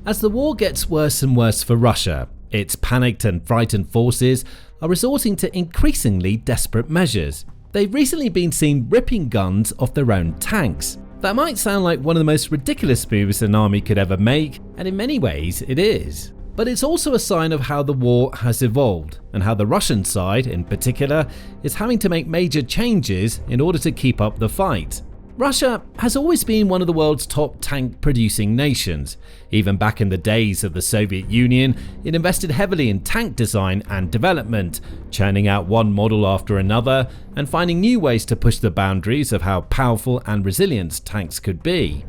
As the war gets worse and worse for Russia, its panicked and frightened forces are resorting to increasingly desperate measures. They've recently been seen ripping guns off their own tanks. That might sound like one of the most ridiculous moves an army could ever make, and in many ways it is. But it's also a sign of how the war has evolved, and how the Russian side, in particular, is having to make major changes in order to keep up the fight. Russia has always been one of the world's top tank-producing nations. Even back in the days of the Soviet Union, it invested heavily in tank design and development, churning out one model after another and finding new ways to push the boundaries of how powerful and resilient tanks could be.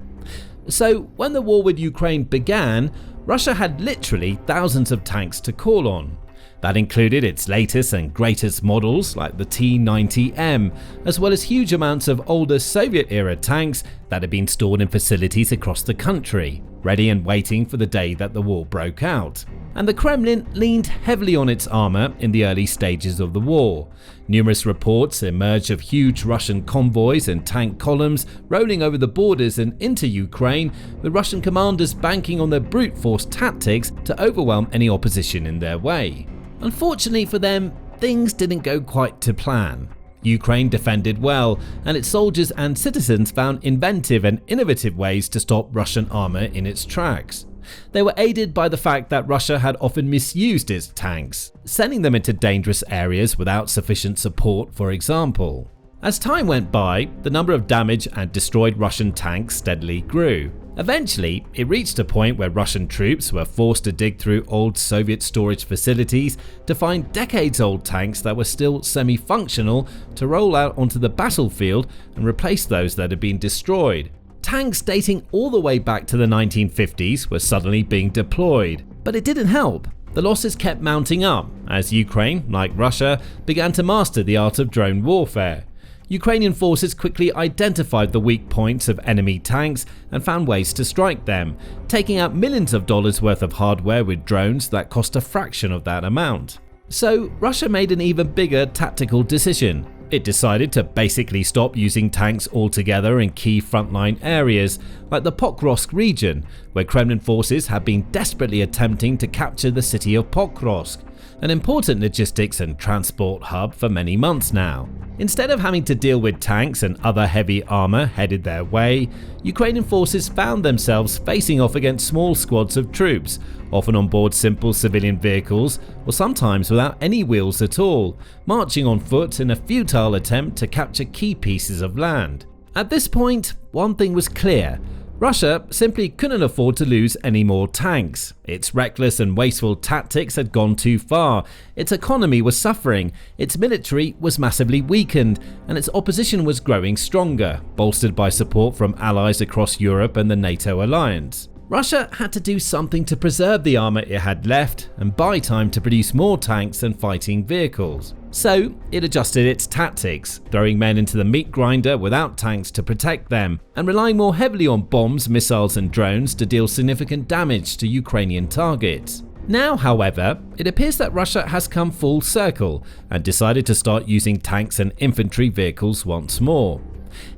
So, when the war with Ukraine began, Russia had literally thousands of tanks to call on. That included its latest and greatest models like the T-90M, as well as huge amounts of older Soviet-era tanks that had been stored in facilities across the country, ready and waiting for the day that the war broke out. And the Kremlin leaned heavily on its armor in the early stages of the war. Numerous reports emerged of huge Russian convoys and tank columns rolling over the borders and into Ukraine, with Russian commanders banking on their brute force tactics to overwhelm any opposition in their way. Unfortunately for them, things didn't go quite to plan. Ukraine defended well, and its soldiers and citizens found inventive and innovative ways to stop Russian armor in its tracks. They were aided by the fact that Russia had often misused its tanks, sending them into dangerous areas without sufficient support, for example. As time went by, the number of damaged and destroyed Russian tanks steadily grew. Eventually, it reached a point where Russian troops were forced to dig through old Soviet storage facilities to find decades-old tanks that were still semi-functional to roll out onto the battlefield and replace those that had been destroyed. Tanks dating all the way back to the 1950s were suddenly being deployed, but it didn't help. The losses kept mounting up as Ukraine, like Russia, began to master the art of drone warfare. Ukrainian forces quickly identified the weak points of enemy tanks and found ways to strike them, taking out millions of dollars worth of hardware with drones that cost a fraction of that amount. So Russia made an even bigger tactical decision. It decided to basically stop using tanks altogether in key frontline areas, like the Pokrovsk region, where Kremlin forces had been desperately attempting to capture the city of Pokrovsk, an important logistics and transport hub for many months now. Instead of having to deal with tanks and other heavy armor headed their way, Ukrainian forces found themselves facing off against small squads of troops, often on board simple civilian vehicles or sometimes without any wheels at all, marching on foot in a futile attempt to capture key pieces of land. At this point, one thing was clear. Russia simply couldn't afford to lose any more tanks. Its reckless and wasteful tactics had gone too far, its economy was suffering, its military was massively weakened, and its opposition was growing stronger, bolstered by support from allies across Europe and the NATO alliance. Russia had to do something to preserve the armor it had left and buy time to produce more tanks and fighting vehicles. So it adjusted its tactics, throwing men into the meat grinder without tanks to protect them, and relying more heavily on bombs, missiles and drones to deal significant damage to Ukrainian targets. Now, however, it appears that Russia has come full circle and decided to start using tanks and infantry vehicles once more.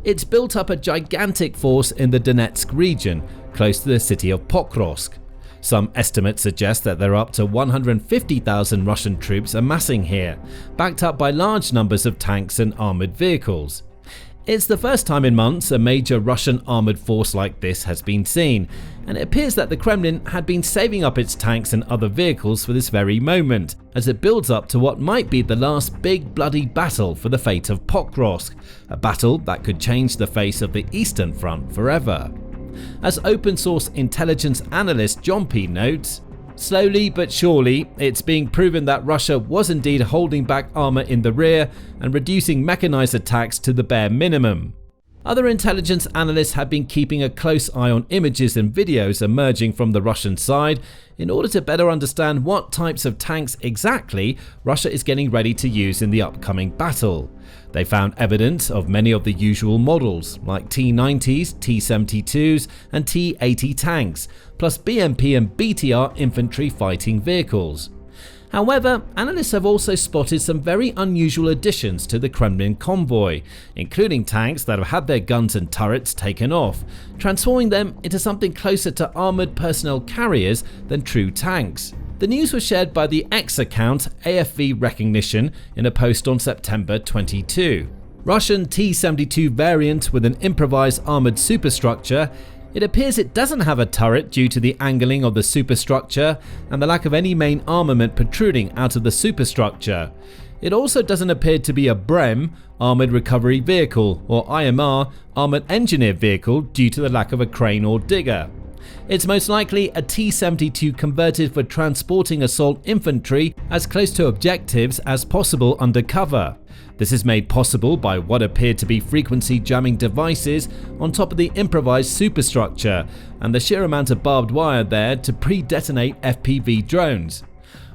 It's built up a gigantic force in the Donetsk region, close to the city of Pokrovsk. Some estimates suggest that there are up to 150,000 Russian troops amassing here, backed up by large numbers of tanks and armoured vehicles. It's the first time in months a major Russian armoured force like this has been seen, and it appears that the Kremlin had been saving up its tanks and other vehicles for this very moment, as it builds up to what might be the last big bloody battle for the fate of Pokrovsk, a battle that could change the face of the Eastern Front forever. As open source intelligence analyst John P. notes, slowly but surely, it's being proven that Russia was indeed holding back armor in the rear and reducing mechanized attacks to the bare minimum. Other intelligence analysts have been keeping a close eye on images and videos emerging from the Russian side in order to better understand what types of tanks exactly Russia is getting ready to use in the upcoming battle. They found evidence of many of the usual models like T-90s, T-72s and T-80 tanks, plus BMP and BTR infantry fighting vehicles. However, analysts have also spotted some very unusual additions to the Kremlin convoy, including tanks that have had their guns and turrets taken off, transforming them into something closer to armoured personnel carriers than true tanks. The news was shared by the X account AFV Recognition in a post on September 22. Russian T-72 variant with an improvised armoured superstructure. It appears it doesn't have a turret due to the angling of the superstructure and the lack of any main armament protruding out of the superstructure. It also doesn't appear to be a BREM, Armoured Recovery Vehicle, or IMR, Armoured Engineered Vehicle, due to the lack of a crane or digger. It's most likely a T-72 converted for transporting assault infantry as close to objectives as possible under cover. This is made possible by what appear to be frequency jamming devices on top of the improvised superstructure and the sheer amount of barbed wire there to pre-detonate FPV drones.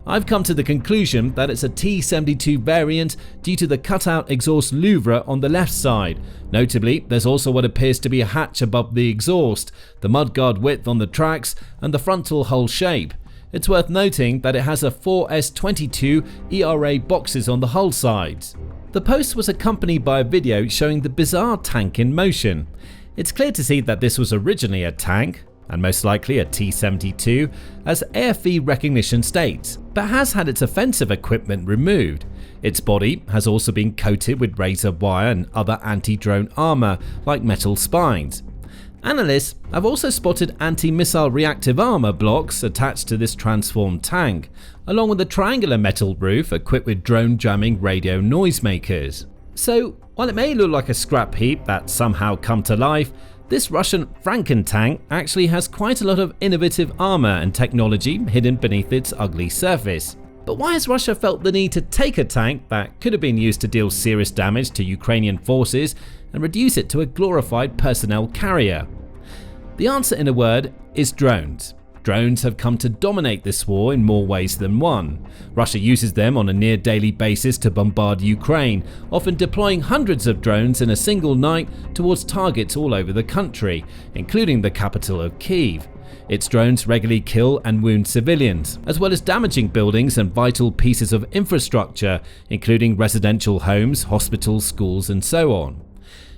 I've come to the conclusion that it's a T-72 variant due to the cutout exhaust louvre on the left side. Notably, there's also what appears to be a hatch above the exhaust, the mudguard width on the tracks, and the frontal hull shape. It's worth noting that it has a 4S22 ERA boxes on the hull sides. The post was accompanied by a video showing the bizarre tank in motion. It's clear to see that this was originally a tank, and most likely a T-72, as AFV Recognition states, but has had its offensive equipment removed. Its body has also been coated with razor wire and other anti-drone armour, like metal spines. Analysts have also spotted anti-missile reactive armour blocks attached to this transformed tank, along with a triangular metal roof equipped with drone jamming radio noisemakers. So, while it may look like a scrap heap that's somehow come to life, this Russian Franken tank actually has quite a lot of innovative armour and technology hidden beneath its ugly surface. But why has Russia felt the need to take a tank that could have been used to deal serious damage to Ukrainian forces and reduce it to a glorified personnel carrier? The answer, in a word, is drones. Drones have come to dominate this war in more ways than one. Russia uses them on a near daily basis to bombard Ukraine, often deploying hundreds of drones in a single night towards targets all over the country, including the capital of Kyiv. Its drones regularly kill and wound civilians, as well as damaging buildings and vital pieces of infrastructure, including residential homes, hospitals, schools, and so on.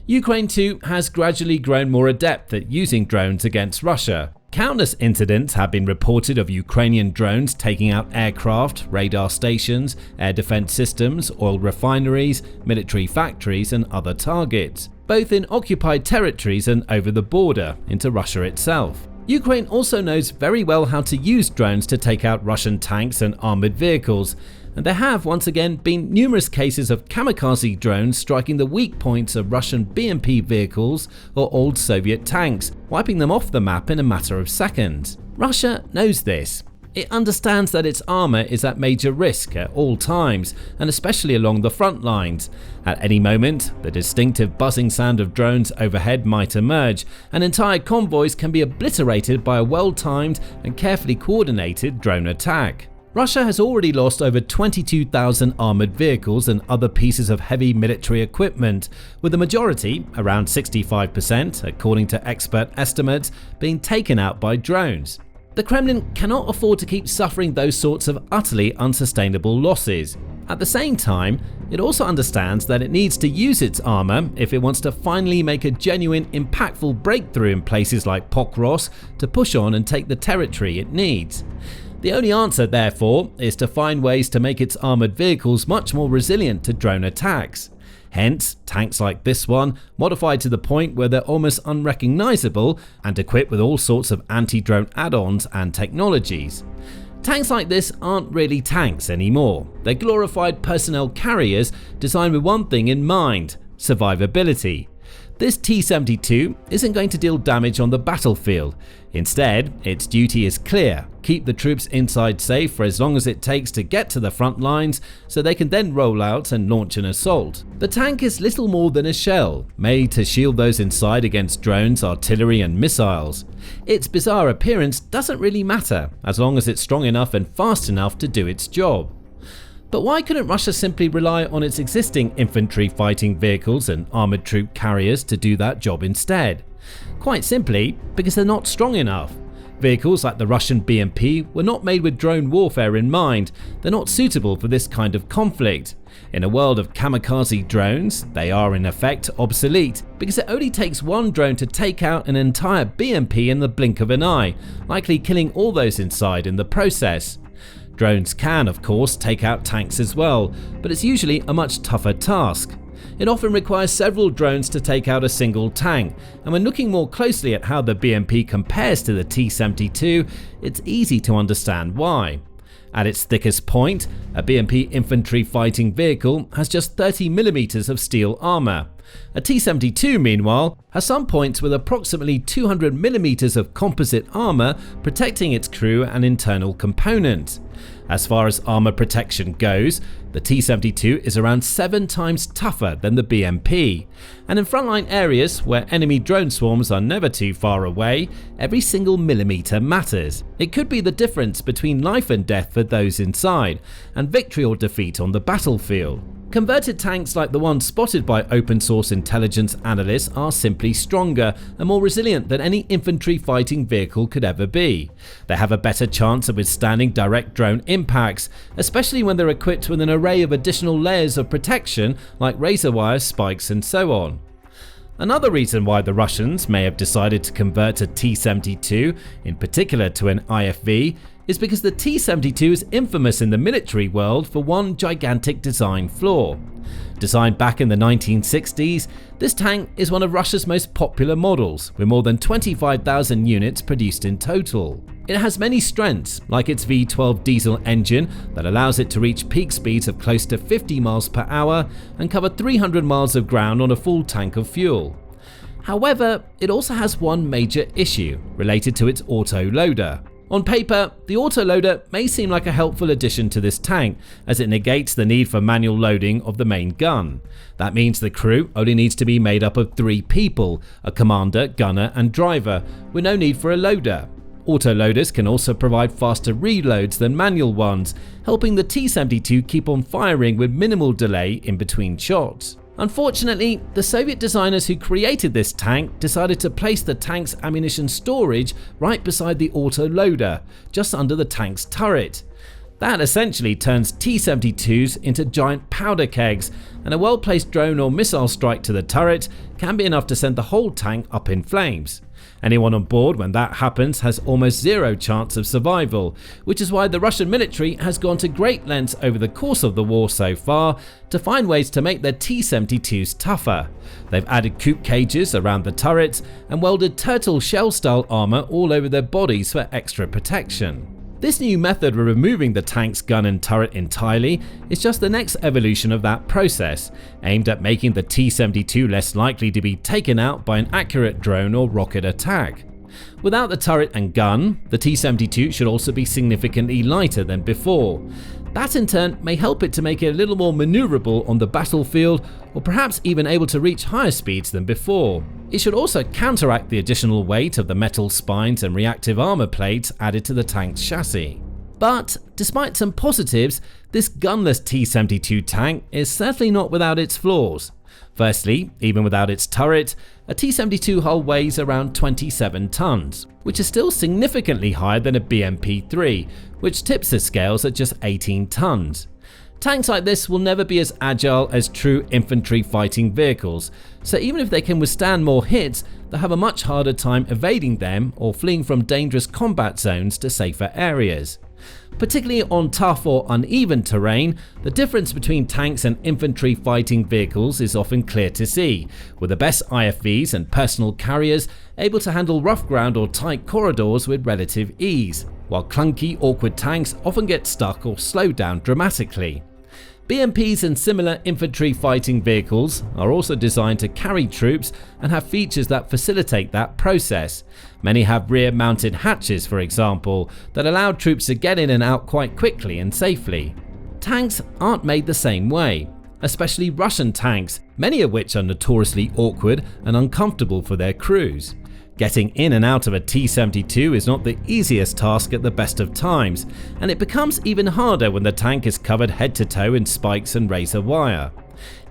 Ukraine too has gradually grown more adept at using drones against Russia. Countless incidents have been reported of Ukrainian drones taking out aircraft, radar stations, air defense systems, oil refineries, military factories, and other targets, both in occupied territories and over the border into Russia itself. Ukraine also knows very well how to use drones to take out Russian tanks and armoured vehicles, and there have once again been numerous cases of kamikaze drones striking the weak points of Russian BMP vehicles or old Soviet tanks, wiping them off the map in a matter of seconds. Russia knows this. It understands that its armour is at major risk at all times, and especially along the front lines. At any moment, the distinctive buzzing sound of drones overhead might emerge, and entire convoys can be obliterated by a well-timed and carefully coordinated drone attack. Russia has already lost over 22,000 armoured vehicles and other pieces of heavy military equipment, with the majority, around 65%, according to expert estimates, being taken out by drones. The Kremlin cannot afford to keep suffering those sorts of utterly unsustainable losses. At the same time, it also understands that it needs to use its armour if it wants to finally make a genuine, impactful breakthrough in places like Pokrovsk to push on and take the territory it needs. The only answer, therefore, is to find ways to make its armoured vehicles much more resilient to drone attacks. Hence, tanks like this one, modified to the point where they're almost unrecognisable and equipped with all sorts of anti-drone add-ons and technologies. Tanks like this aren't really tanks anymore. They're glorified personnel carriers designed with one thing in mind: survivability. This T-72 isn't going to deal damage on the battlefield. Instead, its duty is clear: keep the troops inside safe for as long as it takes to get to the front lines so they can then roll out and launch an assault. The tank is little more than a shell, made to shield those inside against drones, artillery and missiles. Its bizarre appearance doesn't really matter, as long as it's strong enough and fast enough to do its job. But why couldn't Russia simply rely on its existing infantry fighting vehicles and armoured troop carriers to do that job instead? Quite simply, because they're not strong enough. Vehicles like the Russian BMP were not made with drone warfare in mind. They're not suitable for this kind of conflict. In a world of kamikaze drones, they are in effect obsolete because it only takes one drone to take out an entire BMP in the blink of an eye, likely killing all those inside in the process. Drones can, of course, take out tanks as well, but it's usually a much tougher task. It often requires several drones to take out a single tank, and when looking more closely at how the BMP compares to the T-72, it's easy to understand why. At its thickest point, a BMP infantry fighting vehicle has just 30mm of steel armour. A T-72, meanwhile, has some points with approximately 200mm of composite armour protecting its crew and internal components. As far as armour protection goes, the T-72 is around 7 times tougher than the BMP. And in frontline areas where enemy drone swarms are never too far away, every single millimetre matters. It could be the difference between life and death for those inside, and victory or defeat on the battlefield. Converted tanks like the ones spotted by open source intelligence analysts are simply stronger and more resilient than any infantry fighting vehicle could ever be. They have a better chance of withstanding direct drone impacts, especially when they're equipped with an array of additional layers of protection like razor wire, spikes and so on. Another reason why the Russians may have decided to convert a T-72, in particular to an IFV, is because the T-72 is infamous in the military world for one gigantic design flaw. Designed back in the 1960s, this tank is one of Russia's most popular models, with more than 25,000 units produced in total. It has many strengths, like its V12 diesel engine that allows it to reach peak speeds of close to 50 miles per hour and cover 300 miles of ground on a full tank of fuel. However, it also has one major issue related to its autoloader. On paper, the autoloader may seem like a helpful addition to this tank, as it negates the need for manual loading of the main gun. That means the crew only needs to be made up of 3 people, a commander, gunner and driver, with no need for a loader. Autoloaders can also provide faster reloads than manual ones, helping the T-72 keep on firing with minimal delay in between shots. Unfortunately, the Soviet designers who created this tank decided to place the tank's ammunition storage right beside the autoloader, just under the tank's turret. That essentially turns T-72s into giant powder kegs, and a well-placed drone or missile strike to the turret can be enough to send the whole tank up in flames. Anyone on board when that happens has almost zero chance of survival, which is why the Russian military has gone to great lengths over the course of the war so far to find ways to make their T-72s tougher. They've added coupe cages around the turrets and welded turtle shell-style armour all over their bodies for extra protection. This new method of removing the tank's gun and turret entirely is just the next evolution of that process, aimed at making the T-72 less likely to be taken out by an accurate drone or rocket attack. Without the turret and gun, the T-72 should also be significantly lighter than before. That in turn may help it to make it a little more maneuverable on the battlefield, or perhaps even able to reach higher speeds than before. It should also counteract the additional weight of the metal spines and reactive armor plates added to the tank's chassis. But despite some positives, this gunless T-72 tank is certainly not without its flaws. Firstly, even without its turret, a T-72 hull weighs around 27 tons, which is still significantly higher than a BMP-3, which tips the scales at just 18 tons. Tanks like this will never be as agile as true infantry fighting vehicles, so even if they can withstand more hits, they'll have a much harder time evading them or fleeing from dangerous combat zones to safer areas. Particularly on tough or uneven terrain, the difference between tanks and infantry fighting vehicles is often clear to see, with the best IFVs and personal carriers able to handle rough ground or tight corridors with relative ease, while clunky, awkward tanks often get stuck or slowed down dramatically. BMPs and similar infantry fighting vehicles are also designed to carry troops and have features that facilitate that process. Many have rear-mounted hatches, for example, that allow troops to get in and out quite quickly and safely. Tanks aren't made the same way, especially Russian tanks, many of which are notoriously awkward and uncomfortable for their crews. Getting in and out of a T-72 is not the easiest task at the best of times, and it becomes even harder when the tank is covered head to toe in spikes and razor wire.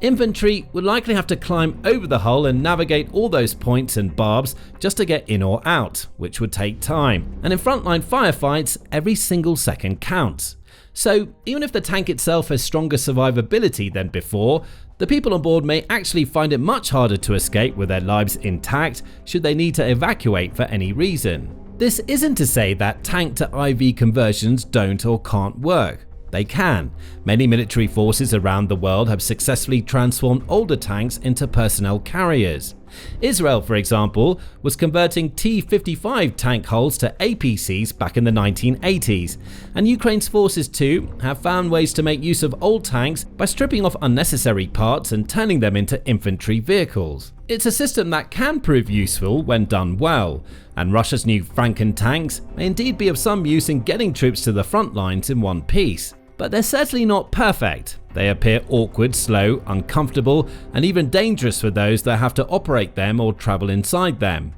Infantry would likely have to climb over the hull and navigate all those points and barbs just to get in or out, which would take time. And in frontline firefights, every single second counts. So even if the tank itself has stronger survivability than before, the people on board may actually find it much harder to escape with their lives intact should they need to evacuate for any reason. This isn't to say that tank to IV conversions don't or can't work. They can. Many military forces around the world have successfully transformed older tanks into personnel carriers. Israel, for example, was converting T-55 tank hulls to APCs back in the 1980s, and Ukraine's forces too have found ways to make use of old tanks by stripping off unnecessary parts and turning them into infantry vehicles. It's a system that can prove useful when done well, and Russia's new Franken tanks may indeed be of some use in getting troops to the front lines in one piece. But they're certainly not perfect. They appear awkward, slow, uncomfortable, and even dangerous for those that have to operate them or travel inside them.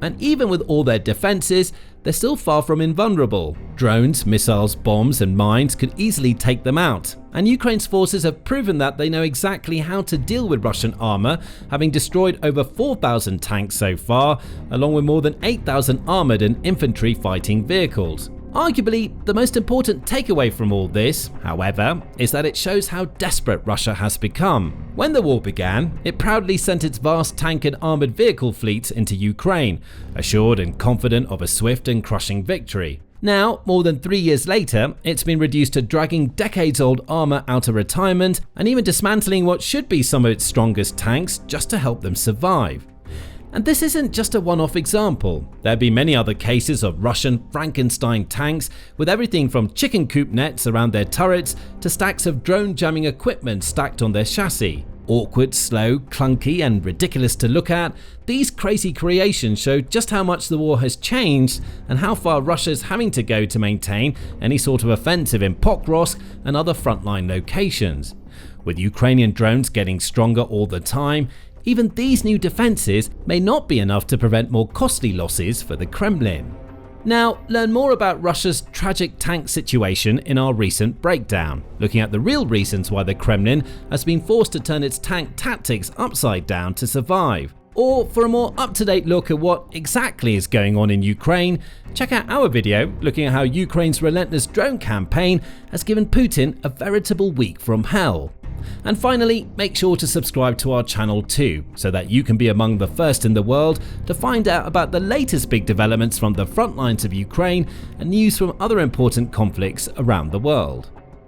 And even with all their defenses, they're still far from invulnerable. Drones, missiles, bombs, and mines could easily take them out. And Ukraine's forces have proven that they know exactly how to deal with Russian armor, having destroyed over 4,000 tanks so far, along with more than 8,000 armored and infantry fighting vehicles. Arguably, the most important takeaway from all this, however, is that it shows how desperate Russia has become. When the war began, it proudly sent its vast tank and armored vehicle fleets into Ukraine, assured and confident of a swift and crushing victory. Now, more than 3 years later, it's been reduced to dragging decades-old armor out of retirement and even dismantling what should be some of its strongest tanks just to help them survive. And this isn't just a one-off example. There have been many other cases of Russian Frankenstein tanks with everything from chicken coop nets around their turrets to stacks of drone jamming equipment stacked on their chassis. Awkward, slow, clunky, and ridiculous to look at, these crazy creations show just how much the war has changed and how far Russia's having to go to maintain any sort of offensive in Pokrovsk and other frontline locations. With Ukrainian drones getting stronger all the time, even these new defenses may not be enough to prevent more costly losses for the Kremlin. Now, learn more about Russia's tragic tank situation in our recent breakdown, looking at the real reasons why the Kremlin has been forced to turn its tank tactics upside down to survive. Or for a more up-to-date look at what exactly is going on in Ukraine, check out our video looking at how Ukraine's relentless drone campaign has given Putin a veritable week from hell. And finally, make sure to subscribe to our channel too, so that you can be among the first in the world to find out about the latest big developments from the front lines of Ukraine and news from other important conflicts around the world.